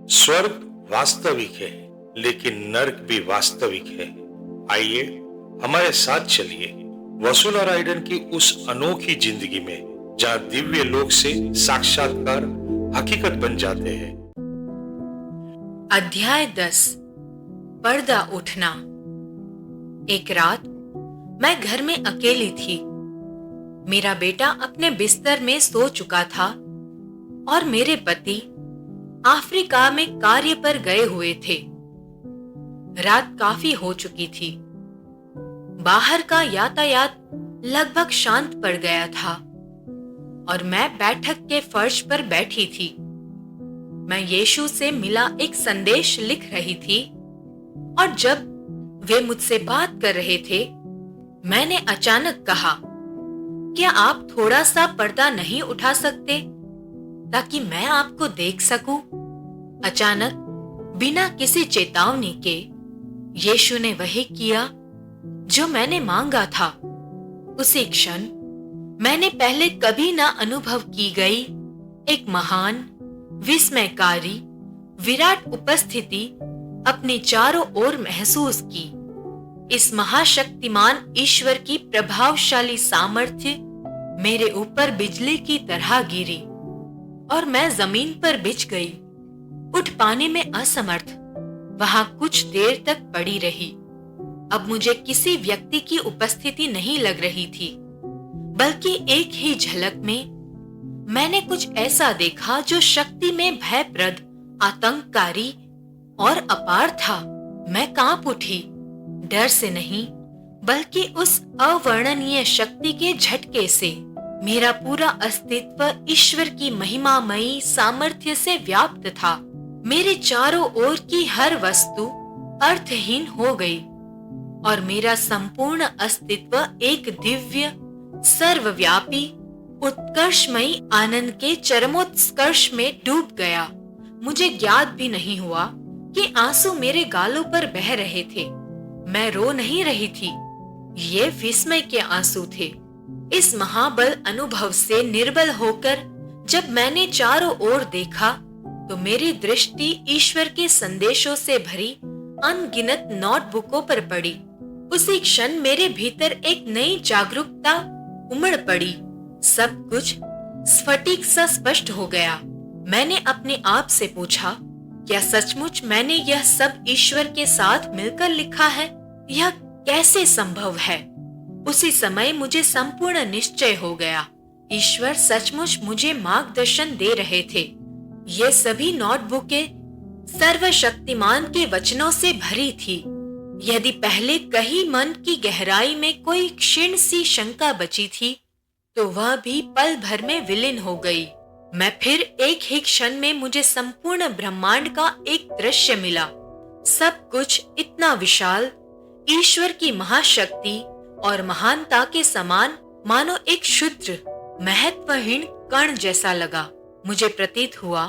स्वर्ग वास्तविक है, लेकिन नर्क भी वास्तविक है। आइए हमारे साथ चलिए वसुला राइडन की उस अनोखी जिंदगी में, जहां दिव्य लोक से साक्षात्कार हकीकत बन जाते हैं। अध्याय 10। पर्दा उठना। एक रात मैं घर में अकेली थी। मेरा बेटा अपने बिस्तर में सो चुका था और मेरे पति अफ्रीका में कार्य पर गए हुए थे। रात काफी हो चुकी थी। बाहर का यातायात लगभग शांत पड़ गया था और मैं बैठक के फर्श पर बैठी थी। मैं यीशु से मिला एक संदेश लिख रही थी और जब वे मुझसे बात कर रहे थे, मैंने अचानक कहा, क्या आप थोड़ा सा पर्दा नहीं उठा सकते ताकि मैं आपको देख सकूं? अचानक बिना किसी चेतावनी के यीशु ने वही किया जो मैंने मांगा था। उसी क्षण मैंने पहले कभी ना अनुभव की गई एक महान, विस्मयकारी, विराट उपस्थिति अपने चारों ओर महसूस की। इस महाशक्तिमान ईश्वर की प्रभावशाली सामर्थ्य मेरे ऊपर बिजली की तरह गिरी और मैं जमीन पर बिछ गई। उठ पाने में असमर्थ वहां कुछ देर तक पड़ी रही। अब मुझे किसी व्यक्ति की उपस्थिति नहीं लग रही थी, बल्कि एक ही झलक में मैंने कुछ ऐसा देखा जो शक्ति में भयप्रद, आतंककारी और अपार था। मैं कांप उठी, डर से नहीं बल्कि उस अवर्णनीय शक्ति के झटके से। मेरा पूरा अस्तित्व ईश्वर की महिमामयी सामर्थ्य से व्याप्त था। मेरे चारों ओर की हर वस्तु अर्थहीन हो गई और मेरा संपूर्ण अस्तित्व एक दिव्य, सर्वव्यापी, उत्कर्षमयी आनंद के चरमोत्कर्ष में डूब गया। मुझे ज्ञात भी नहीं हुआ कि आंसू मेरे गालों पर बह रहे थे। मैं रो नहीं रही थी, ये विस्मय के आंसू थे। इस महाबल अनुभव से निर्बल होकर जब मैंने चारों ओर देखा तो मेरी दृष्टि ईश्वर के संदेशों से भरी अनगिनत नोटबुकों पर पड़ी। उसी क्षण मेरे भीतर एक नई जागरूकता उमड़ पड़ी। सब कुछ स्फटिक सा स्पष्ट हो गया। मैंने अपने आप से पूछा, क्या सचमुच मैंने यह सब ईश्वर के साथ मिलकर लिखा है? यह कैसे संभव है? उसी समय मुझे संपूर्ण निश्चय हो गया, ईश्वर सचमुच मुझे मार्गदर्शन दे रहे थे। ये सभी नोटबुकें सर्वशक्तिमान के वचनों से भरी थी। यदि पहले कहीं मन की गहराई में कोई क्षीण सी शंका बची थी, तो वह भी पल भर में विलीन हो गई। मैं फिर एक ही क्षण में मुझे संपूर्ण ब्रह्मांड का एक दृश्य मिला। सब कुछ इतना विशाल, ईश्वर की महाशक्ति और महानता के समान, मानो एक क्षुद्र, महत्वहीन कण जैसा लगा। मुझे प्रतीत हुआ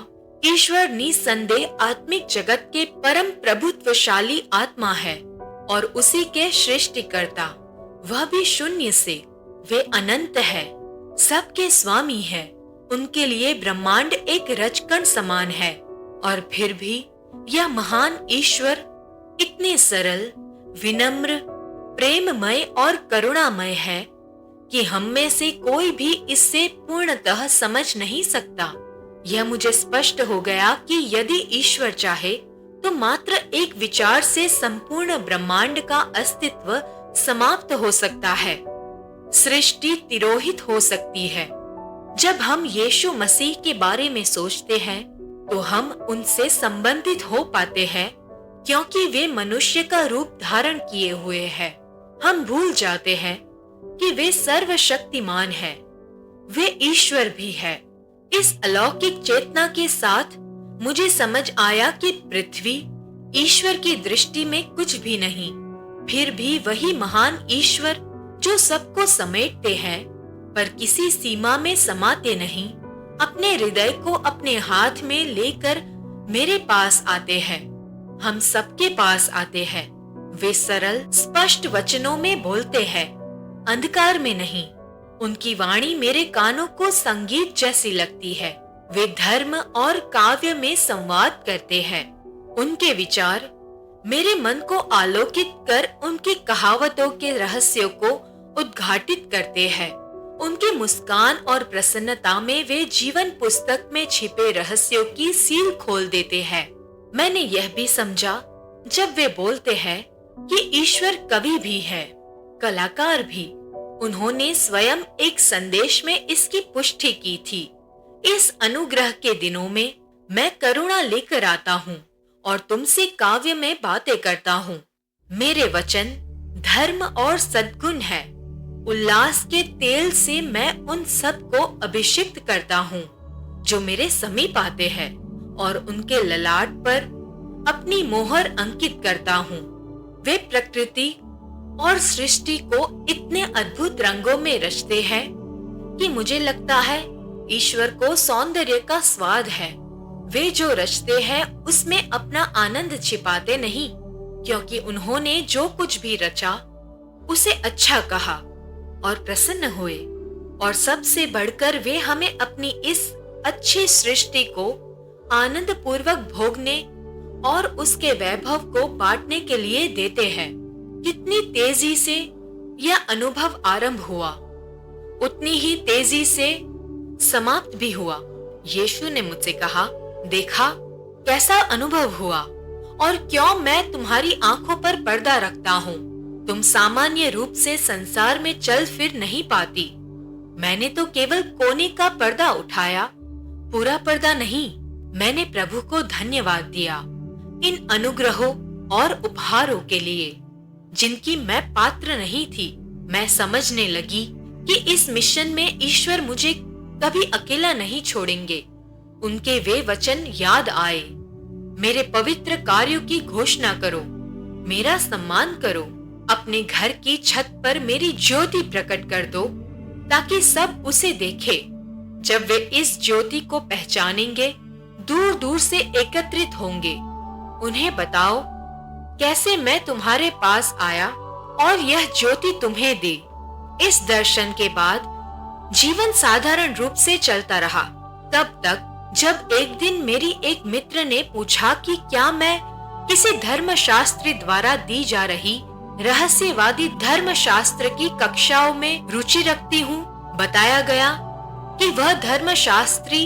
ईश्वर निसंदेह आत्मिक जगत के परम प्रभुत्वशाली आत्मा है और उसी के सृष्टिकर्ता। वह भी शून्य से। वे अनंत है, सबके स्वामी है। उनके लिए ब्रह्मांड एक रजकण समान है और फिर भी यह महान ईश्वर इतने सरल, विनम्र, प्रेममय और करुणामय है कि हम में से कोई भी इससे पूर्णतः समझ नहीं सकता। यह मुझे स्पष्ट हो गया कि यदि ईश्वर चाहे तो मात्र एक विचार से संपूर्ण ब्रह्मांड का अस्तित्व समाप्त हो सकता है। सृष्टि तिरोहित हो सकती है। जब हम यीशु मसीह के बारे में सोचते हैं तो हम उनसे संबंधित हो पाते हैं, क्योंकि वे मनुष्य का रूप धारण किए हुए हैं। हम भूल जाते हैं कि वे सर्वशक्तिमान हैं। वे ईश्वर भी है। इस अलौकिक चेतना के साथ मुझे समझ आया कि पृथ्वी ईश्वर की दृष्टि में कुछ भी नहीं। फिर भी वही महान ईश्वर जो सबको समेटते हैं पर किसी सीमा में समाते नहीं, अपने हृदय को अपने हाथ में लेकर मेरे पास आते हैं। हम सबके पास आते हैं। वे सरल, स्पष्ट वचनों में बोलते हैं, अंधकार में नहीं। उनकी वाणी मेरे कानों को संगीत जैसी लगती है। वे धर्म और काव्य में संवाद करते हैं। उनके विचार मेरे मन को आलोकित कर उनकी कहावतों के रहस्यों को उद्घाटित करते हैं। उनकी मुस्कान और प्रसन्नता में वे जीवन पुस्तक में छिपे रहस्यों की सील खोल देते हैं। मैंने यह भी समझा जब वे बोलते हैं कि ईश्वर कवि भी है, कलाकार भी। उन्होंने स्वयं एक संदेश में इसकी पुष्टि की थी। इस अनुग्रह के दिनों में मैं करुणा लेकर आता हूँ और तुमसे काव्य में बातें करता हूँ। मेरे वचन धर्म और सद्गुण है। उल्लास के तेल से मैं उन सब को अभिषिक्त करता हूँ जो मेरे समीप आते हैं और उनके ललाट पर अपनी मोहर अंकित करता हूँ। वे प्रकृति और सृष्टि को इतने अद्भुत रंगों में रचते हैं कि मुझे लगता है ईश्वर को सौंदर्य का स्वाद है। वे जो रचते हैं उसमें अपना आनंद छिपाते नहीं, क्योंकि उन्होंने जो कुछ भी रचा उसे अच्छा कहा और प्रसन्न हुए। और सबसे बढ़कर वे हमें अपनी इस अच्छी सृष्टि को आनंद पूर्वक भोगने और उसके वैभव को बांटने के लिए देते हैं। कितनी तेजी से यह अनुभव आरंभ हुआ, उतनी ही तेजी से समाप्त भी हुआ। यीशु ने मुझसे कहा, देखा कैसा अनुभव हुआ और क्यों मैं तुम्हारी आंखों पर पर्दा रखता हूँ। तुम सामान्य रूप से संसार में चल फिर नहीं पाती। मैंने तो केवल कोने का पर्दा उठाया, पूरा पर्दा नहीं। मैंने प्रभु को धन्यवाद दिया इन अनुग्रहों और उपहारों के लिए जिनकी मैं पात्र नहीं थी। मैं समझने लगी कि इस मिशन में ईश्वर मुझे कभी अकेला नहीं छोड़ेंगे। उनके वे वचन याद आए, मेरे पवित्र कार्यों की घोषणा करो, मेरा सम्मान करो, अपने घर की छत पर मेरी ज्योति प्रकट कर दो ताकि सब उसे देखे। जब वे इस ज्योति को पहचानेंगे, दूर दूर से एकत्रित होंगे। उन्हें बताओ कैसे मैं तुम्हारे पास आया और यह ज्योति तुम्हें दी। इस दर्शन के बाद जीवन साधारण रूप से चलता रहा, तब तक जब एक दिन मेरी एक मित्र ने पूछा कि क्या मैं किसी धर्मशास्त्री द्वारा दी जा रही रहस्यवादी धर्मशास्त्र की कक्षाओं में रुचि रखती हूँ। बताया गया कि वह धर्मशास्त्री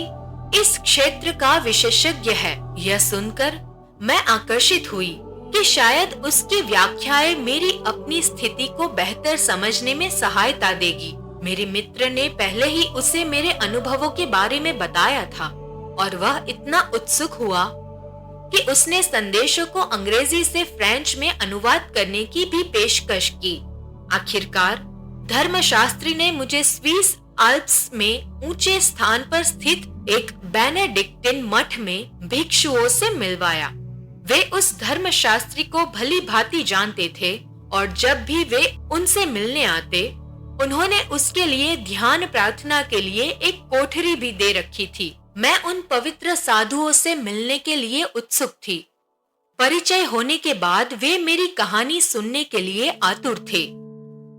इस क्षेत्र का विशेषज्ञ है। यह सुनकर मैं आकर्षित हुई कि शायद उसकी व्याख्याएं मेरी अपनी स्थिति को बेहतर समझने में सहायता देगी। मेरे मित्र ने पहले ही उसे मेरे अनुभवों के बारे में बताया था और वह इतना उत्सुक हुआ कि उसने संदेशों को अंग्रेजी से फ्रेंच में अनुवाद करने की भी पेशकश की। आखिरकार धर्मशास्त्री ने मुझे स्विस आल्प्स में ऊंचे स्थान पर स्थित एक बेनेडिक्टिन मठ में भिक्षुओं से मिलवाया। वे उस धर्मशास्त्री को भली भांति जानते थे और जब भी वे उनसे मिलने आते, उन्होंने उसके लिए ध्यान प्रार्थना के लिए एक कोठरी भी दे रखी थी। मैं उन पवित्र साधुओं से मिलने के लिए उत्सुक थी। परिचय होने के बाद वे मेरी कहानी सुनने के लिए आतुर थे।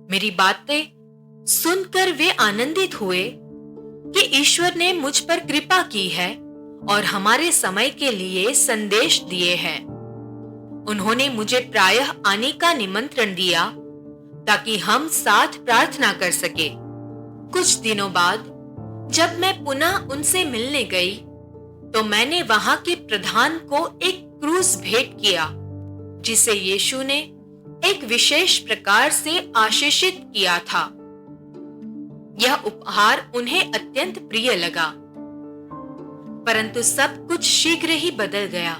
मेरी बातें सुनकर वे आनंदित हुए कि ईश्वर ने मुझ पर कृपा की है और हमारे समय के लिए संदेश दिए हैं। उन्होंने मुझे प्रायः आने का निमंत्रण दिया ताकि हम साथ प्रार्थना कर सके। कुछ दिनों बाद जब मैं पुनः उनसे मिलने गई तो मैंने वहां के प्रधान को एक क्रूस भेंट किया जिसे यीशु ने एक विशेष प्रकार से आशीषित किया था। यह उपहार उन्हें अत्यंत प्रिय लगा, परंतु सब कुछ शीघ्र ही बदल गया।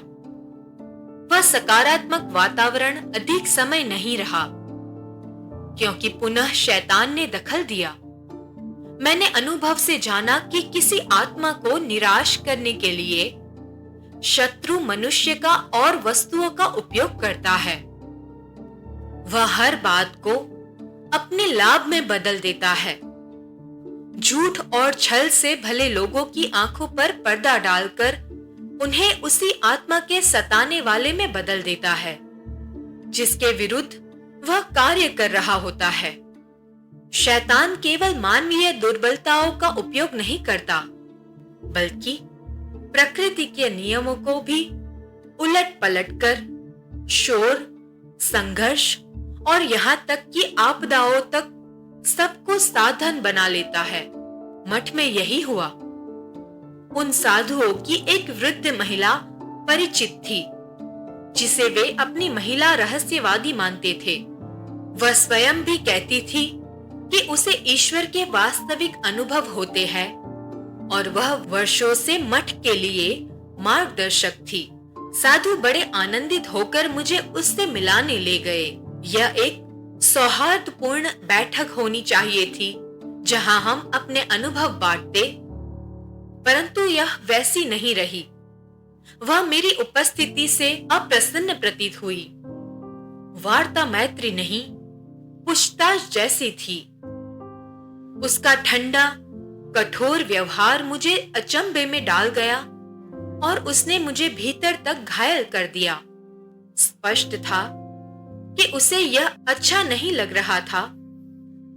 वह सकारात्मक वातावरण अधिक समय नहीं रहा क्योंकि पुनः शैतान ने दखल दिया। मैंने अनुभव से जाना कि किसी आत्मा को निराश करने के लिए शत्रु मनुष्य का और वस्तुओं का उपयोग करता है। वह हर बात को अपने लाभ में बदल देता है। झूठ और छल से भले लोगों की आंखों पर पर्दा डालकर उन्हें उसी आत्मा के सताने वाले में बदल देता है जिसके विरुद्ध वह कार्य कर रहा होता है। शैतान केवल मानवीय दुर्बलताओं का उपयोग नहीं करता, बल्कि प्रकृति के नियमों को भी उलट पलट कर शोर, संघर्ष और यहाँ तक कि आपदाओं तक सबको साधन बना लेता है। मठ में यही हुआ। उन साधुओं की एक वृद्ध महिला परिचित थी, जिसे वे अपनी महिला रहस्यवादी मानते थे। वह स्वयं भी कहती थी कि उसे ईश्वर के वास्तविक अनुभव होते हैं और वह वर्षों से मठ के लिए मार्गदर्शक थी। साधु बड़े आनंदित होकर मुझे उससे मिलाने ले गए। यह एक सौहार्दपूर्ण बैठक होनी चाहिए थी जहां हम अपने अनुभव बांटते, परंतु यह वैसी नहीं रही। वह मेरी उपस्थिति से अप्रसन्न प्रतीत हुई। वार्ता मैत्री नहीं, पूछताछ जैसी थी। उसका ठंडा, कठोर व्यवहार मुझे अचंभे में डाल गया और उसने मुझे भीतर तक घायल कर दिया। स्पष्ट था कि उसे यह अच्छा नहीं लग रहा था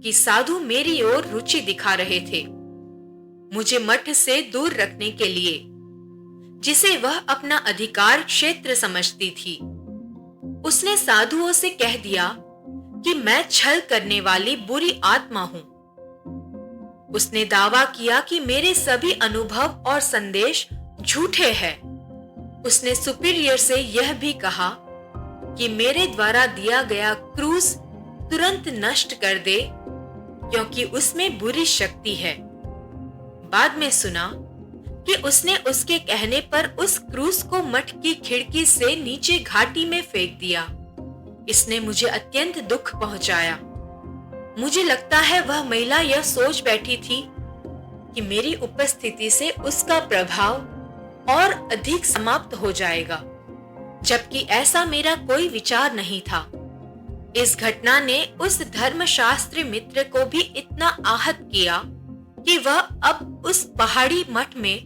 कि साधु मेरी ओर रुचि दिखा रहे थे, मुझे मठ से दूर रखने के लिए, जिसे वह अपना अधिकार क्षेत्र समझती थी। उसने साधुओं से कह दिया कि मैं छल करने वाली बुरी आत्मा हूं। उसने दावा किया कि मेरे सभी अनुभव और संदेश झूठे हैं। उसने सुपीरियर से यह भी कहा कि मेरे द्वारा दिया गया क्रूस तुरंत नष्ट कर दे, क्योंकि उसमें बुरी शक्ति है। बाद में सुना कि उसने उसके कहने पर उस क्रूस को मठ की खिड़की से नीचे घाटी में फेंक दिया। इसने मुझे अत्यंत दुख पहुंचाया। मुझे लगता है वह महिला यह सोच बैठी थी कि मेरी उपस्थिति से उसका प्रभाव और अधिक समाप्त हो जाएगा, जबकि ऐसा मेरा कोई विचार नहीं था। इस घटना ने उस धर्मशास्त्री मित्र को भी इतना आहत किया कि वह अब उस पहाड़ी मठ में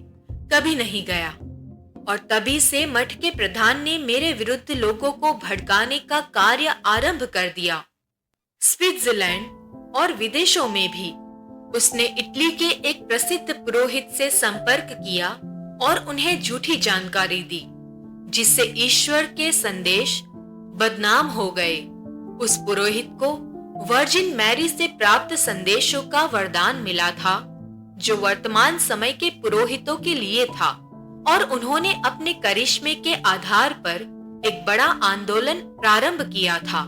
कभी नहीं गया, और तभी से मठ के प्रधान ने मेरे विरुद्ध लोगों को भड़काने का कार्य आरंभ कर दिया। स्विट्जरलैंड और विदेशों में भी उसने इटली के एक प्रसिद्ध पुरोहित से संपर्क किया और उन्हें झूठी जानकारी दी, जिससे ईश्वर के संदेश बदनाम हो गए। उस पुरोहित को वर्जिन मैरी से प्राप्त संदेशों का वरदान मिला था, जो वर्तमान समय के पुरोहितों के लिए था, और उन्होंने अपने करिश्मे के आधार पर एक बड़ा आंदोलन प्रारंभ किया था।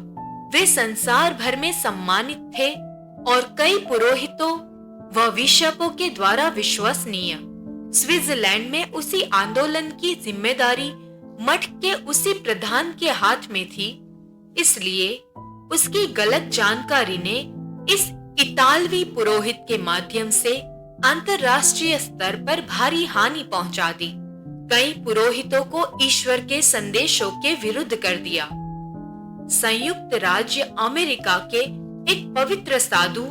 वे संसार भर में सम्मानित थे और कई पुरोहितों व बिशपों के द्वारा विश्वसनीय। स्विट्जरलैंड में उसी आंदोलन की जिम्मेदारी मठ के उसी प्रधान के हाथ में थी, इसलिए उसकी गलत जानकारी ने इस इतालवी पुरोहित के माध्यम से अंतरराष्ट्रीय स्तर पर भारी हानि पहुंचा दी। कई पुरोहितों को ईश्वर के संदेशों के विरुद्ध कर दिया। संयुक्त राज्य अमेरिका के एक पवित्र साधु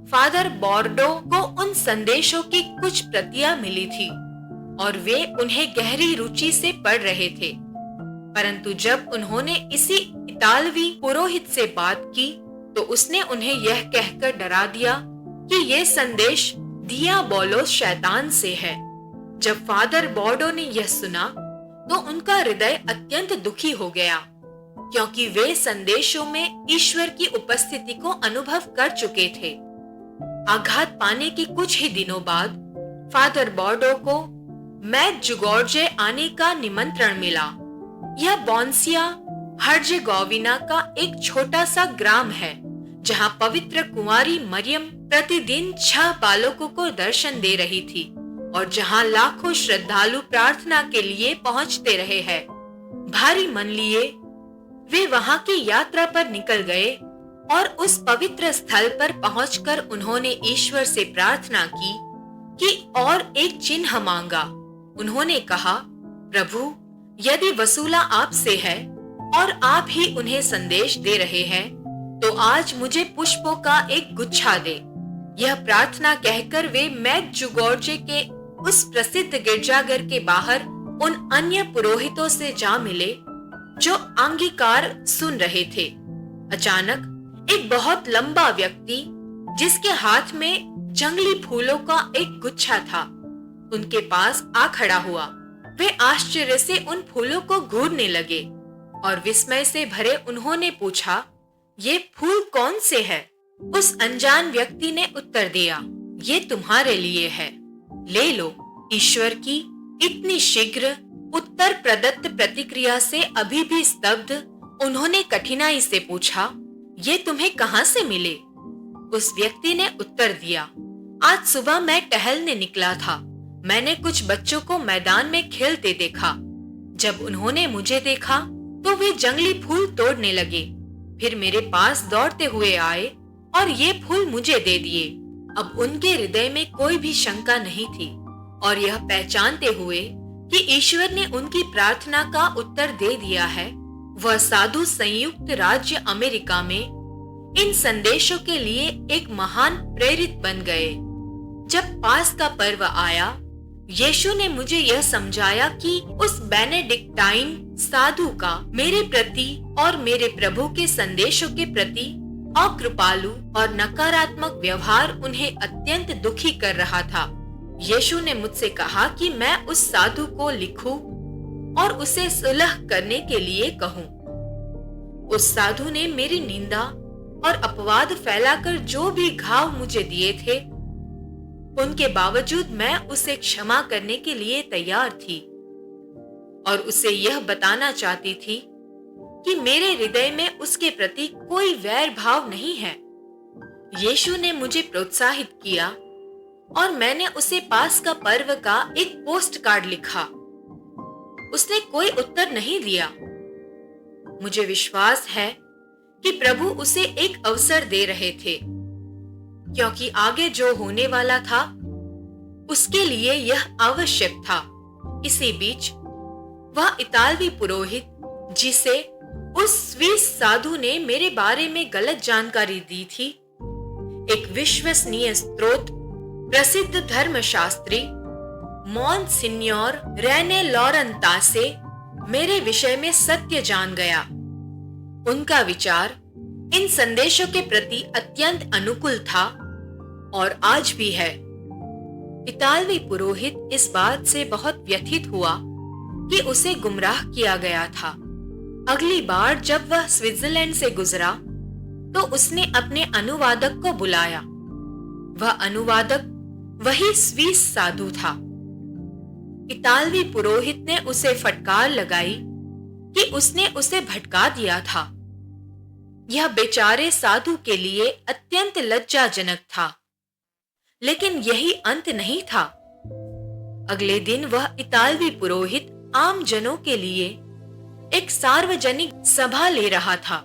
फादर बॉर्डो को उन संदेशों की कुछ प्रतियां मिली थी और वे उन्हें गहरी रुचि से पढ़ रहे थे, परंतु जब उन्होंने इसी इतालवी पुरोहित से बात की तो उसने उन्हें यह कहकर डरा दिया कि ये संदेश दियाबोलोस शैतान से है। जब फादर बॉर्डो ने यह सुना तो उनका हृदय अत्यंत दुखी हो गया, क्योंकि वे संदेशों में ईश्वर की उपस्थिति को अनुभव कर चुके थे। आघात पाने के कुछ ही दिनों बाद फादर बॉर्डो को मेडजुगोर्जे आने का निमंत्रण मिला। यह बोन्सिया हर्जेगोविना का एक छोटा सा ग्राम है, जहां पवित्र कुंवारी मरियम प्रतिदिन 6 बालकों को दर्शन दे रही थी और जहां लाखों श्रद्धालु प्रार्थना के लिए पहुंचते रहे हैं। भारी मन लिए वे वहां की यात्रा पर निकल गए और उस पवित्र स्थल पर पहुंचकर उन्होंने ईश्वर से प्रार्थना की कि और एक चिन्ह मांगा। उन्होंने कहा, प्रभु, यदि वसूला आपसे है और आप ही उन्हें संदेश दे रहे हैं, तो आज मुझे पुष्पों का एक गुच्छा दे। यह प्रार्थना कहकर वे मेडजुगोर्जे के उस प्रसिद्ध गिरजाघर के बाहर उन अन्य पुरोहितों से जा मिले जो अंगीकार सुन रहे थे। अचानक एक बहुत लंबा व्यक्ति, जिसके हाथ में जंगली फूलों का एक गुच्छा था, उनके पास आ खड़ा हुआ वे आश्चर्य से उन फूलों को घूरने लगे और विस्मय से भरे उन्होंने पूछा, ये फूल कौन से है? उस अनजान व्यक्ति ने उत्तर दिया, ये तुम्हारे लिए है, ले लो। ईश्वर की इतनी शीघ्र उत्तर प्रदत्त प्रतिक्रिया से अभी भी स्तब्ध उन्होंने कठिनाई से पूछा, ये तुम्हें कहाँ से मिले? उस व्यक्ति ने उत्तर दिया, आज सुबह मैं टहलने निकला था। मैंने कुछ बच्चों को मैदान में खेलते देखा। जब उन्होंने मुझे देखा तो वे जंगली फूल तोड़ने लगे। फिर मेरे पास दौड़ते हुए आए और ये फूल मुझे दे दिए। अब उनके हृदय में कोई भी शंका नहीं थी और यह पहचानते हुए कि ईश्वर ने उनकी प्रार्थना का उत्तर दे दिया है, वह साधु संयुक्त राज्य अमेरिका में इन संदेशों के लिए एक महान प्रेरित बन गए। जब पास का पर्व आया, यीशु ने मुझे यह समझाया कि उस बेनेडिक्टाइन साधु का मेरे प्रति और मेरे प्रभु के संदेशों के प्रति अकृपालु और नकारात्मक व्यवहार उन्हें अत्यंत दुखी कर रहा था। यीशु ने मुझसे कहा कि मैं उस साधु को लिखूं और उसे सुलह करने के लिए कहूं। उस साधु ने मेरी निंदा और अपवाद फैलाकर जो भी घाव मुझे दिए थे, उनके बावजूद मैं उसे क्षमा करने के लिए तैयार थी और उसे यह बताना चाहती थी कि मेरे हृदय में उसके प्रति कोई वैर भाव नहीं है। यीशु ने मुझे प्रोत्साहित किया और मैंने उसे पास का पर्व का एक पोस्ट कार्ड लिखा। उसने कोई उत्तर नहीं दिया। मुझे विश्वास है कि प्रभु उसे एक अवसर दे रहे थे, क्योंकि आगे जो होने वाला था उसके लिए यह आवश्यक था। इसी बीच वह इतालवी पुरोहित, जिसे उस स्विस साधु ने मेरे बारे में गलत जानकारी दी थी, एक विश्वसनीय स्रोत प्रसिद्ध धर्मशास्त्री मॉन्सिन्योर रेने लॉरेंता से मेरे विषय में सत्य जान गया। उनका विचार इन संदेशों के प्रति अत्यंत अनुकूल था और आज भी है। इतालवी पुरोहित इस बात से बहुत व्यथित हुआ कि उसे गुमराह किया गया था। अगली बार जब वह स्विट्जरलैंड से गुजरा तो उसने अपने अनुवादक को बुलाया। वह अनुवादक वही स्विस साधु था। इतालवी पुरोहित ने उसे फटकार लगाई कि उसने उसे भटका दिया था। यह बेचारे साधु के लिए अत्यंत लज्जाजनक था, लेकिन यही अंत नहीं था। अगले दिन वह इतालवी पुरोहित आम जनों के लिए एक सार्वजनिक सभा ले रहा था।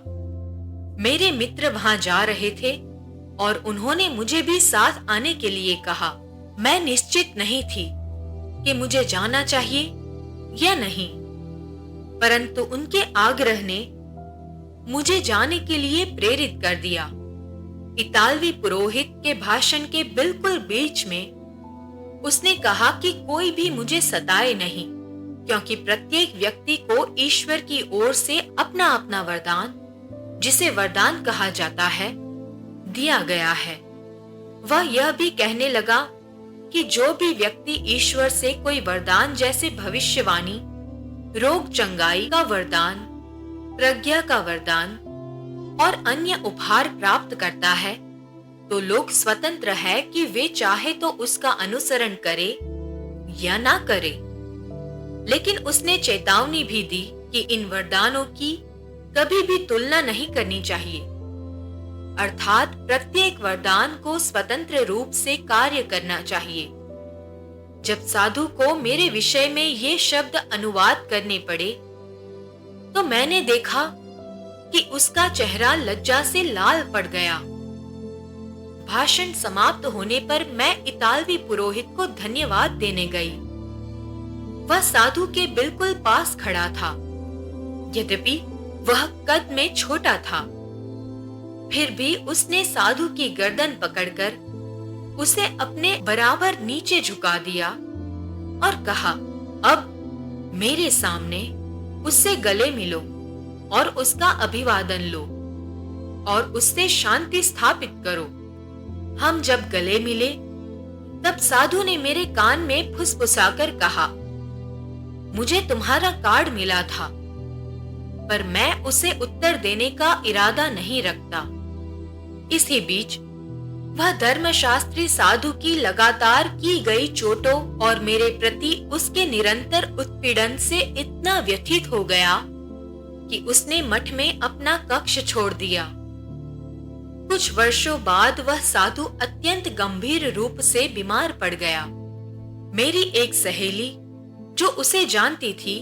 मेरे मित्र वहां जा रहे थे और उन्होंने मुझे भी साथ आने के लिए कहा। मैं निश्चित नहीं थी कि मुझे जाना चाहिए या नहीं, परंतु उनके आग्रह ने मुझे जाने के लिए प्रेरित कर दिया। इतालवी पुरोहित के भाषण के बिल्कुल बीच में उसने कहा कि कोई भी मुझे सताए नहीं, क्योंकि प्रत्येक व्यक्ति को ईश्वर की ओर से अपना अपना वरदान, जिसे वरदान कहा जाता है, दिया गया है। वह यह भी कहने लगा कि जो भी व्यक्ति ईश्वर से कोई वरदान जैसे भविष्यवाणी, रोग चंगाई का वरदान, प्रज्ञा का वरदान और अन्य उपहार प्राप्त करता है, तो लोग स्वतंत्र है कि वे चाहे तो उसका अनुसरण करे या ना करे। लेकिन उसने चेतावनी भी दी कि इन वरदानों की कभी भी तुलना नहीं करनी चाहिए, अर्थात प्रत्येक वरदान को स्वतंत्र रूप से कार्य करना चाहिए। जब साधु को मेरे विषय में ये शब्द अनुवाद करने पड़े, तो मैंने देखा कि उसका चेहरा लज्जा से लाल पड़ गया। भाषण समाप्त होने पर मैं इतालवी पुरोहित को धन्यवाद देने गई। वह साधु के बिल्कुल पास खड़ा था, यद्यपि वह कद में छोटा था। फिर भी उसने साधु की गर्दन पकड़कर उसे अपने बराबर नीचे झुका दिया और कहा, अब मेरे सामने उससे गले मिलो और उसका अभिवादन लो और उससे शांति स्थापित करो। हम जब गले मिले तब साधु ने मेरे कान में फुसफुसाकर कहा, मुझे तुम्हारा कार्ड मिला था, पर मैं उसे उत्तर देने का इरादा नहीं रखता। इसी बीच वह धर्मशास्त्री साधु की लगातार की गई चोटों और मेरे प्रति उसके निरंतर उत्पीड़न से इतना व्यथित हो गया कि उसने मठ में अपना कक्ष छोड़ दिया। कुछ वर्षों बाद वह साधु अत्यंत गंभीर रूप से बीमार पड़ गया। मेरी एक सहेली जो उसे जानती थी,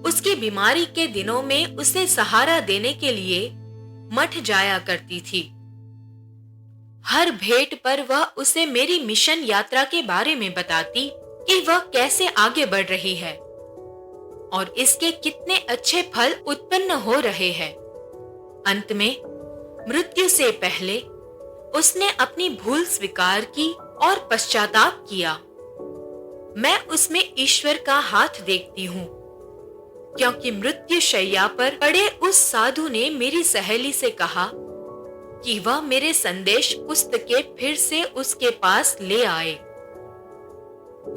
उसकी बीमारी के दिनों में उसे सहारा देने के लिए मठ जाया करती थी। हर भेंट पर वह उसे मेरी मिशन यात्रा के बारे में बताती कि वह कैसे आगे बढ़ रही है और इसके कितने अच्छे फल उत्पन्न हो रहे हैं। अंत में मृत्यु से पहले उसने अपनी भूल स्वीकार की और पश्चाताप किया। मैं उसमें ईश्वर का हाथ देखती हूँ, क्योंकि मृत्यु शैया पर पड़े उस साधु ने मेरी सहेली से कहा कि वह मेरे संदेश पुस्तकें फिर से उसके पास ले आए।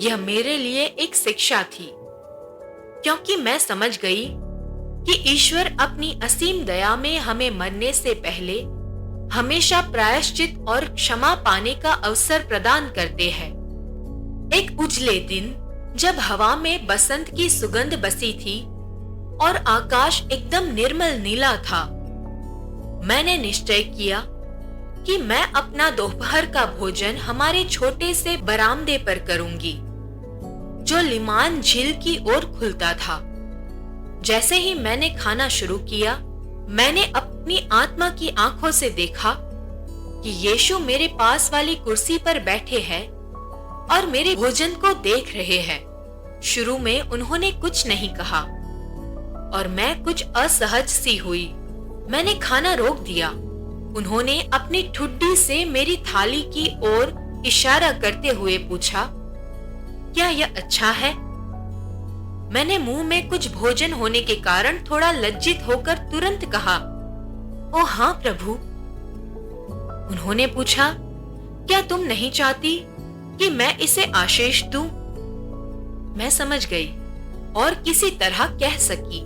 यह मेरे लिए एक शिक्षा थी, क्योंकि मैं समझ गई कि ईश्वर अपनी असीम दया में हमें मरने से पहले हमेशा प्रायश्चित और क्षमा पाने का अवसर प्रदान करते हैं। एक उजले दिन जब हवा में बसंत की सुगंध बसी थी और आकाश एकदम निर्मल नीला था, मैंने निश्चय किया कि मैं अपना दोपहर का भोजन हमारे छोटे से बरामदे पर करूंगी, जो लिमान झील की ओर खुलता था। जैसे ही मैंने खाना शुरू किया, मैंने अपनी आत्मा की आंखों से देखा कि यीशु मेरे पास वाली कुर्सी पर बैठे हैं और मेरे भोजन को देख रहे हैं। शुरू में उन्होंने कुछ नहीं कहा और मैं कुछ असहज सी हुई। मैंने खाना रोक दिया। उन्होंने अपनी ठुड्डी से मेरी थाली की ओर इशारा करते हुए पूछा, क्या यह अच्छा है? मैंने मुंह में कुछ भोजन होने के कारण थोड़ा लज्जित होकर तुरंत कहा, ओ हाँ प्रभु। उन्होंने पूछा, क्या तुम नहीं चाहती कि मैं इसे आशीष दूं? मैं समझ गई और किसी तरह कह सकी,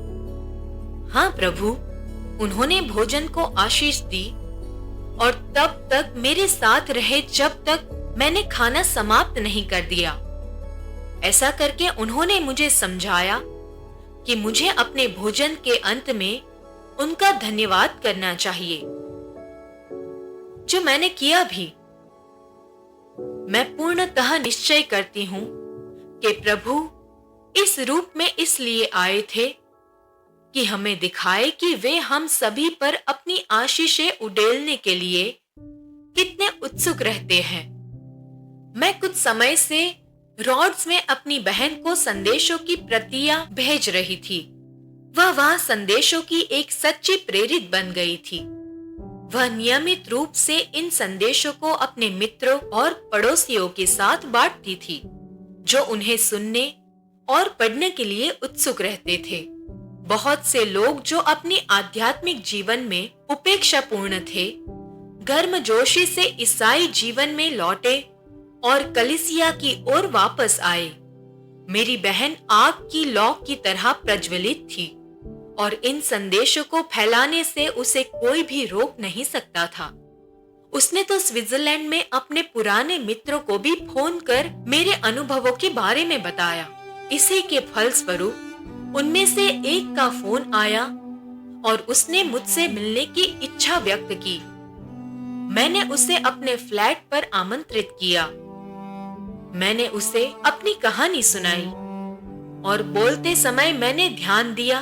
हाँ प्रभु। उन्होंने भोजन को आशीष दी और तब तक मेरे साथ रहे जब तक मैंने खाना समाप्त नहीं कर दिया। ऐसा करके उन्होंने मुझे समझाया कि मुझे अपने भोजन के अंत में उनका धन्यवाद करना चाहिए, जो मैंने किया भी। मैं पूर्णतः निश्चय करती हूँ कि प्रभु इस रूप में इसलिए आए थे कि हमें दिखाए कि वे हम सभी पर अपनी आशीषें उड़ेलने के लिए कितने उत्सुक रहते हैं। मैं कुछ समय से रॉड्स में अपनी बहन को संदेशों की प्रतियां भेज रही थी। वह वहां संदेशों की एक सच्ची प्रेरित बन गई थी। वह नियमित रूप से इन संदेशों को अपने मित्रों और पड़ोसियों के साथ बांटती थी, जो उन्हें सुनने और पढ़ने के लिए उत्सुक रहते थे। बहुत से लोग जो अपनी आध्यात्मिक जीवन में उपेक्षापूर्ण थे, गर्मजोशी से ईसाई जीवन में लौटे और कलीसिया की ओर वापस आए। मेरी बहन आग की लौ की तरह प्रज्वलित थी और इन संदेशों को फैलाने से उसे कोई भी रोक नहीं सकता था। उसने तो स्विट्जरलैंड में अपने पुराने मित्रों को भी फोन कर मेरे अनुभवों के बारे में बताया। इसी के फलस्वरूप उनमें से एक का फोन आया और उसने मुझसे मिलने की इच्छा व्यक्त की। मैंने उसे अपने फ्लैट पर आमंत्रित किया। मैंने उसे अपनी कहानी सुनाई और बोलते समय मैंने ध्यान दिया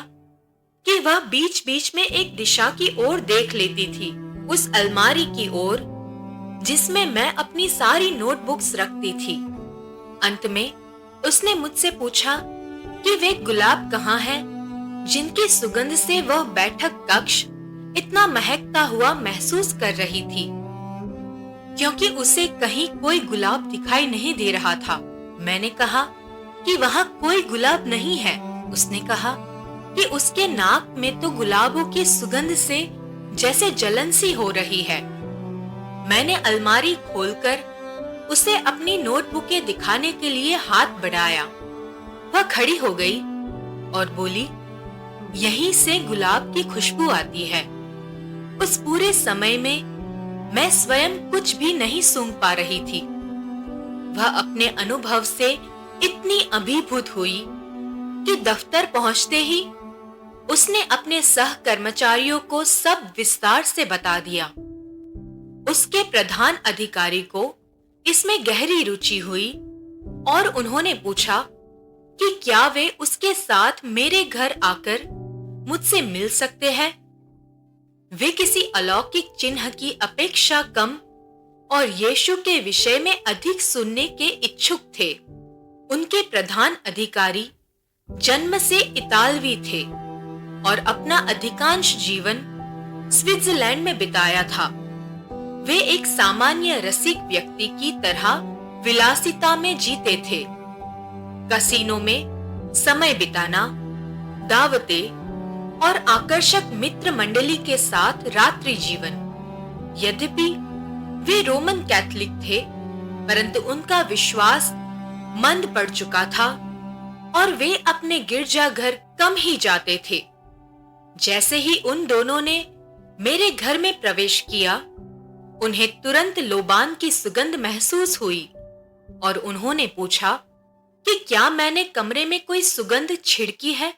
कि वह बीच बीच में एक दिशा की ओर देख लेती थी, उस अलमारी की ओर जिसमें मैं अपनी सारी नोटबुक्स रखती थी। अंत में उसने मुझसे पूछा कि वे गुलाब कहाँ हैं, जिनकी सुगंध से वह बैठक कक्ष इतना महकता हुआ महसूस कर रही थी, क्योंकि उसे कहीं कोई गुलाब दिखाई नहीं दे रहा था। मैंने कहा कि वहां कोई गुलाब नहीं है। उसने कहा कि उसके नाक में तो गुलाबों की सुगंध से जैसे जलन सी हो रही है। मैंने अलमारी खोलकर उसे अपनी नोटबुकें दिखाने के लिए हाथ बढ़ाया। वह खड़ी हो गई और बोली, यहीं से गुलाब की खुशबू आती है। उस पूरे समय में मैं स्वयं कुछ भी नहीं सूंघ पा रही थी। वह अपने अनुभव से इतनी अभिभूत हुई कि दफ्तर पहुंचते ही उसने अपने सह कर्मचारियों को सब विस्तार से बता दिया। उसके प्रधान अधिकारी को इसमें गहरी रुचि हुई और उन्होंने पूछा कि क्या वे उसके साथ मेरे घर आकर मुझसे मिल सकते हैं। वे किसी अलौकिक चिन्ह की अपेक्षा कम और यीशु के विषय में अधिक सुनने के इच्छुक थे। उनके प्रधान अधिकारी जन्म से इतालवी थे और अपना अधिकांश जीवन स्विट्जरलैंड में बिताया था। वे एक सामान्य रसिक व्यक्ति की तरह विलासिता में जीते थे। कसीनो में समय बिताना, दावतें और आकर्षक मित्र मंडली के साथ रात्रि जीवन। यद्यपि वे रोमन कैथोलिक थे, परंतु उनका विश्वास मंद पड़ चुका था और वे अपने गिरजाघर कम ही जाते थे। जैसे ही उन दोनों ने मेरे घर में प्रवेश किया, उन्हें तुरंत लोबान की सुगंध महसूस हुई और उन्होंने पूछा कि क्या मैंने कमरे में कोई सुगंध छिड़की है।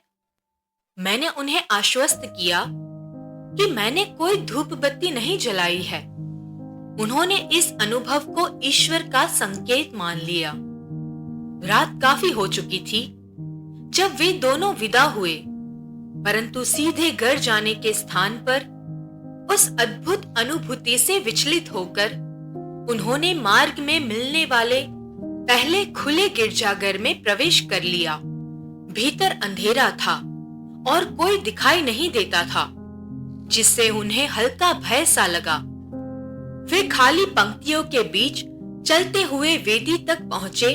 मैंने उन्हें आश्वस्त किया कि मैंने कोई धूप बत्ती नहीं जलाई है। उन्होंने इस अनुभव को ईश्वर का संकेत मान लिया। रात काफी हो चुकी थी जब वे दोनों विदा हुए, परंतु सीधे घर जाने के स्थान पर उस अद्भुत अनुभूति से विचलित होकर उन्होंने मार्ग में मिलने वाले पहले खुले गिरजाघर में प्रवेश कर लिया। भीतर अंधेरा था और कोई दिखाई नहीं देता था, जिससे उन्हें हल्का भय सा लगा। वे खाली पंक्तियों के बीच चलते हुए वेदी तक पहुंचे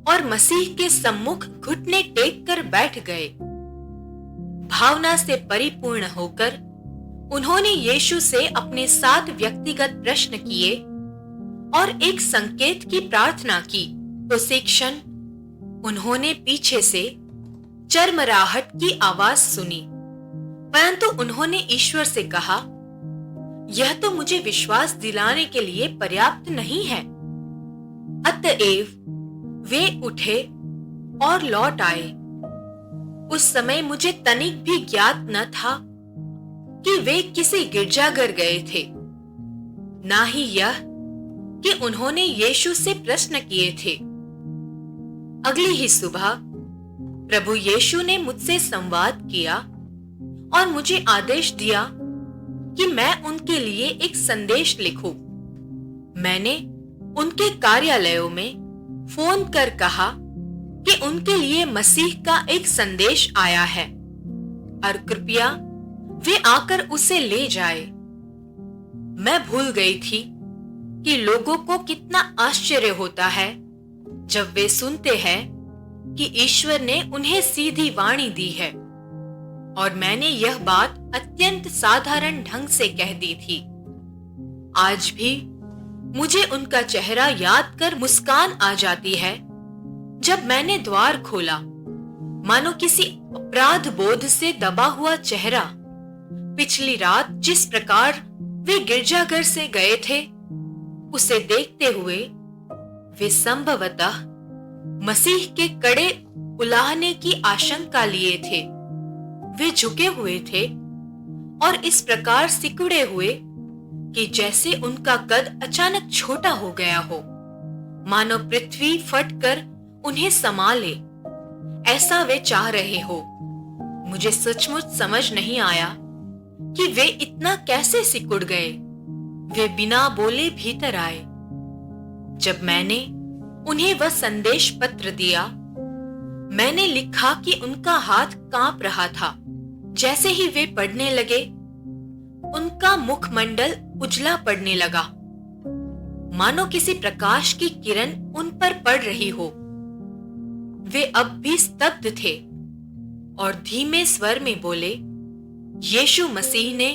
और मसीह के सम्मुख घुटने टेक कर बैठ गए। भावना से परिपूर्ण होकर उन्होंने यीशु से अपने 7 व्यक्तिगत प्रश्न किए और एक संकेत की प्रार्थना की। उसी क्षण उन्होंने पीछे से चरमराहट की आवाज सुनी, परंतु उन्होंने ईश्वर से कहा, यह तो मुझे विश्वास दिलाने के लिए पर्याप्त नहीं है। अतएव वे उठे और लौट आए। उस समय मुझे तनिक भी ज्ञात न था कि वे किसी गिरजाघर गए थे, ना ही यह कि उन्होंने यीशु से प्रश्न किए थे। अगली ही सुबह प्रभु यीशु ने मुझसे संवाद किया और मुझे आदेश दिया कि मैं उनके लिए एक संदेश लिखूं। मैंने उनके कार्यालयों में फोन कर कहा कि उनके लिए मसीह का एक संदेश आया है और कृपया वे आकर उसे ले जाए। मैं भूल गई थी कि लोगों को कितना आश्चर्य होता है जब वे सुनते हैं कि ईश्वर ने उन्हें सीधी वाणी दी है, और मैंने यह बात अत्यंत साधारण ढंग से कह दी थी। आज भी मुझे उनका चेहरा याद कर मुस्कान आ जाती है जब मैंने द्वार खोला, मानो किसी अपराध बोध से दबा हुआ चेहरा। पिछली रात जिस प्रकार वे गिरजाघर से गए थे, उसे देखते हुए वे संभवतः मसीह के कड़े उलाहने की आशंका लिए थे। वे झुके हुए थे और इस प्रकार सिकुड़े हुए कि जैसे उनका कद अचानक छोटा हो गया हो, मानो पृथ्वी फटकर उन्हें समा ले, ऐसा वे चाह रहे हो। मुझे सचमुच समझ नहीं आया कि वे इतना कैसे सिकुड़ गए। वे बिना बोले भीतर आए। जब मैंने उन्हें वह संदेश पत्र दिया, मैंने लिखा कि उनका हाथ कांप रहा था। जैसे ही वे पढ़ने लगे, उनका मुखमंडल उजला पड़ने लगा, मानो किसी प्रकाश की किरण उन पर पड़ रही हो। वे अब भी स्तब्ध थे और धीमे स्वर में बोले, यीशु मसीह ने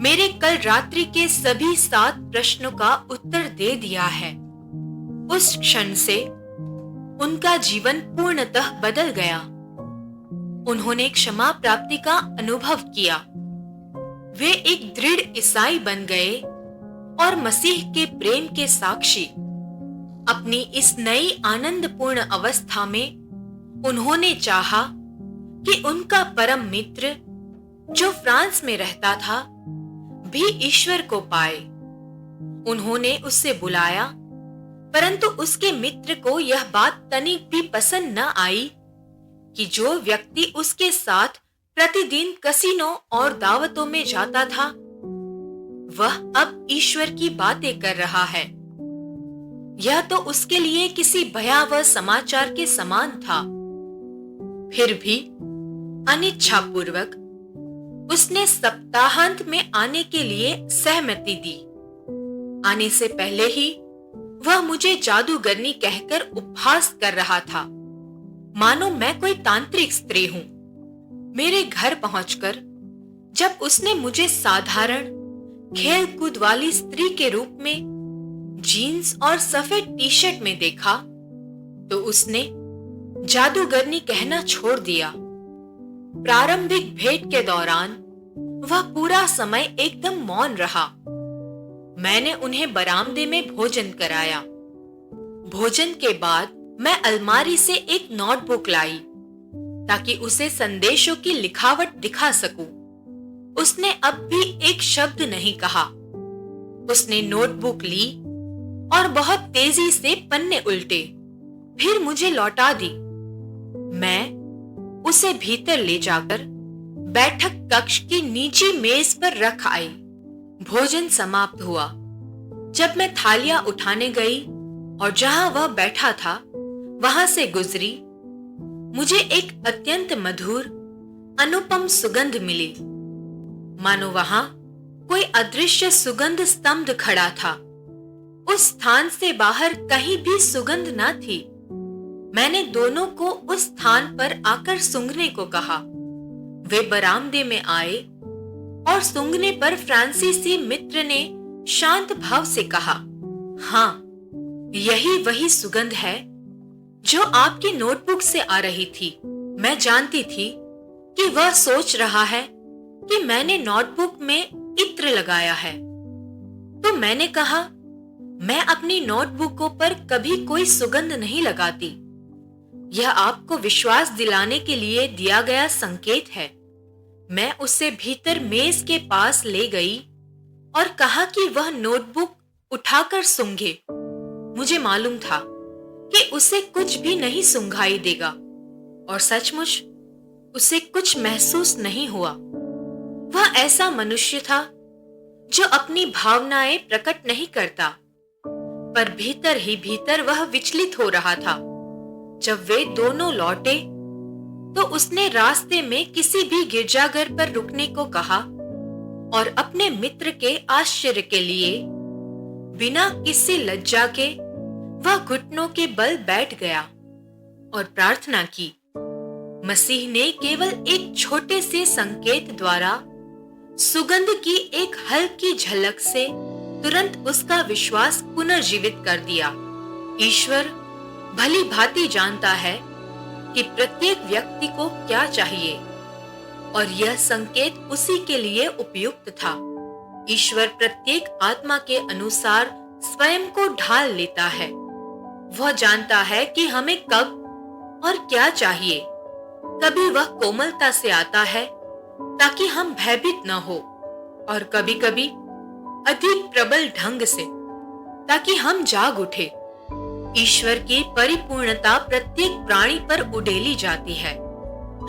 मेरे कल रात्रि के सभी 7 प्रश्नों का उत्तर दे दिया है। उस क्षण से उनका जीवन पूर्णतः बदल गया। उन्होंने क्षमा प्राप्ति का अनुभव किया। वे एक दृढ़ ईसाई बन गए और मसीह के प्रेम के साक्षी। अपनी इस नई आनंदपूर्ण अवस्था में उन्होंने चाहा कि उनका परम मित्र जो फ्रांस में रहता था भी ईश्वर को पाए। उन्होंने उससे बुलाया, परंतु उसके मित्र को यह बात तनिक भी पसंद न आई कि जो व्यक्ति उसके साथ प्रतिदिन कसीनो और दावतों में जाता था वह अब ईश्वर की बातें कर रहा है। यह तो उसके लिए किसी भयावह समाचार के समान था। फिर भी अनिच्छापूर्वक उसने सप्ताहांत में आने के लिए सहमति दी। आने से पहले ही वह मुझे जादूगरनी कहकर उपहास कर रहा था, मानो मैं कोई तांत्रिक स्त्री हूं। मेरे घर पहुंचकर जब उसने मुझे साधारण खेल कूद वाली स्त्री के रूप में जीन्स और सफेद टी शर्ट में देखा तो उसने जादूगरनी कहना छोड़ दिया। प्रारंभिक भेंट के दौरान वह पूरा समय एकदम मौन रहा। मैंने उन्हें बरामदे में भोजन कराया। भोजन के बाद मैं अलमारी से एक नोटबुक लाई ताकि उसे संदेशों की लिखावट दिखा सकूं। उसने अब भी एक शब्द नहीं कहा। उसने नोटबुक ली और बहुत तेजी से पन्ने उल्टे, फिर मुझे लौटा दी। मैं उसे भीतर ले जाकर बैठक कक्ष की निजी मेज पर रख आई। भोजन समाप्त हुआ। जब मैं थालियां उठाने गई और जहां वह बैठा था वहां से गुजरी, मुझे एक अत्यंत मधुर अनुपम सुगंध मिली, मानो वहां कोई अदृश्य सुगंध स्तंभ खड़ा था। उस स्थान से बाहर कहीं भी सुगंध न थी। मैंने दोनों को उस स्थान पर आकर सूंघने को कहा। वे बरामदे में आए और सूंघने पर फ्रांसीसी मित्र ने शांत भाव से कहा, हाँ, यही वही सुगंध है जो आपकी नोटबुक से आ रही थी। मैं जानती थी कि वह सोच रहा है कि मैंने नोटबुक में इत्र लगाया है। तो मैंने कहा, मैं अपनी नोटबुकों पर कभी कोई सुगंध नहीं लगाती। यह आपको विश्वास दिलाने के लिए दिया गया संकेत है। मैं उसे भीतर मेज के पास ले गई और कहा कि वह नोटबुक उठाकर सूंघे। मुझे मालूम था कि उसे कुछ भी नहीं सूंघाई देगा और सचमुच उसे कुछ महसूस नहीं हुआ। वह ऐसा मनुष्य था जो अपनी भावनाएं प्रकट नहीं करता, पर भीतर ही भीतर वह विचलित हो रहा था। जब वे दोनों लौटे तो उसने रास्ते में किसी भी गिरजाघर पर रुकने को कहा और अपने मित्र के आश्चर्य के लिए बिना किसी लज्जा के वह घुटनों के बल बैठ गया और प्रार्थना की। मसीह ने केवल एक छोटे से संकेत द्वारा, सुगंध की एक हल्की झलक से तुरंत उसका विश्वास पुनर्जीवित कर दिया। ईश्वर भली भांति जानता है कि प्रत्येक व्यक्ति को क्या चाहिए और यह संकेत उसी के लिए उपयुक्त था। ईश्वर प्रत्येक आत्मा के अनुसार स्वयं को ढाल लेता है। वह जानता है कि हमें कब और क्या चाहिए। कभी वह कोमलता से आता है ताकि हम भयभीत न हो, और कभी कभी अधिक प्रबल ढंग से ताकि हम जाग उठे। ईश्वर की परिपूर्णता प्रत्येक प्राणी पर उड़ेली जाती है।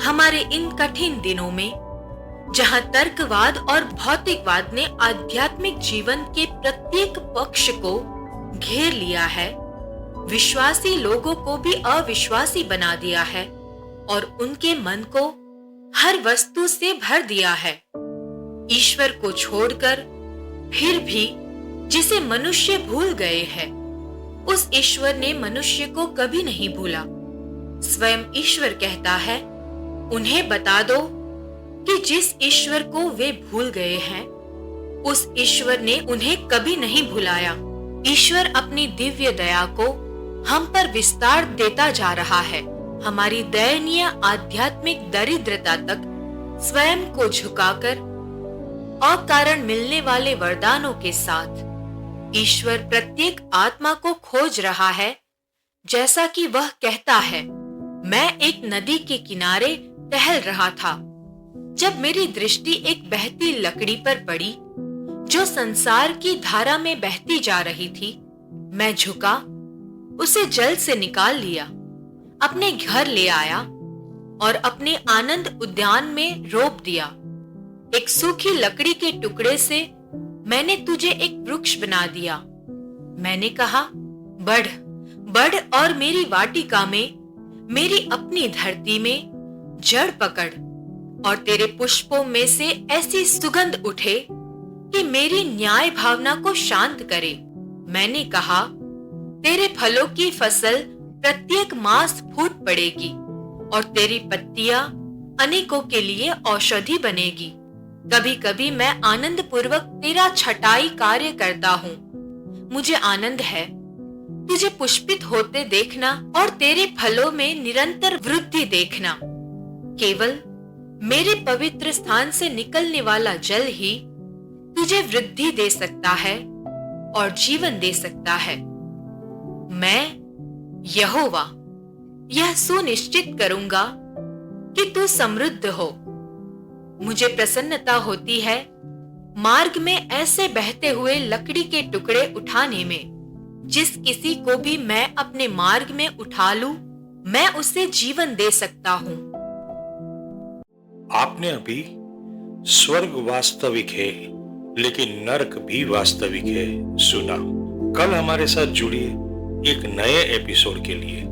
हमारे इन कठिन दिनों में जहां तर्कवाद और भौतिकवाद ने आध्यात्मिक जीवन के प्रत्येक पक्ष को घेर लिया है, विश्वासी लोगों को भी अविश्वासी बना दिया है और उनके मन को हर वस्तु से भर दिया है। ईश्वर को छोड़कर फिर भी जिसे मनुष्य भूल गए हैं, उस ईश्वर ने मनुष्य को कभी नहीं भूला। स्वयं ईश्वर कहता है, उन्हें बता दो कि जिस ईश्वर को वे भूल गए हैं, उस ईश्वर ने उन्हें कभी नहीं भुलाया। ईश्वर अपनी दिव्य दया को हम पर विस्तार देता जा रहा है। हमारी दयनीय आध्यात्मिक दरिद्रता तक स्वयं को झुकाकर अकारण मिलने वाले वरदानों के साथ ईश्वर प्रत्येक आत्मा को खोज रहा है। जैसा कि वह कहता है, मैं एक नदी के किनारे टहल रहा था जब मेरी दृष्टि एक बहती लकड़ी पर पड़ी जो संसार की धारा में बहती जा रही थी। मैं झुका, उसे जल से निकाल लिया, अपने घर ले आया और अपने आनंद उद्यान में रोप दिया। एक सूखी लकड़ी के टुकड़े से मैंने तुझे एक वृक्ष बना दिया। मैंने कहा, बढ़ बढ़ और मेरी वाटिका में, मेरी अपनी धरती में जड़ पकड़ और तेरे पुष्पों में से ऐसी सुगंध उठे कि मेरी न्याय भावना को शांत करे। मैंने कहा, तेरे फलों की फसल प्रत्येक मास फूट पड़ेगी और तेरी पत्तियां अनेकों के लिए औषधि बनेगी। कभी कभी मैं आनंद पूर्वक तेरा छटाई कार्य करता हूँ। मुझे आनंद है तुझे पुष्पित होते देखना और तेरे फलों में निरंतर वृद्धि देखना। केवल मेरे पवित्र स्थान से निकलने वाला जल ही तुझे वृद्धि दे सकता है और जीवन दे सकता है। मैं यहोवा यह सुनिश्चित करूंगा कि तू समृद्ध हो। मुझे प्रसन्नता होती है मार्ग में ऐसे बहते हुए लकड़ी के टुकड़े उठाने में। जिस किसी को भी मैं अपने मार्ग में उठा लूं, मैं उसे जीवन दे सकता हूं। आपने अभी स्वर्ग वास्तविक है लेकिन नरक भी वास्तविक है सुना। कल हमारे साथ जुड़िए एक नए एपिसोड के लिए।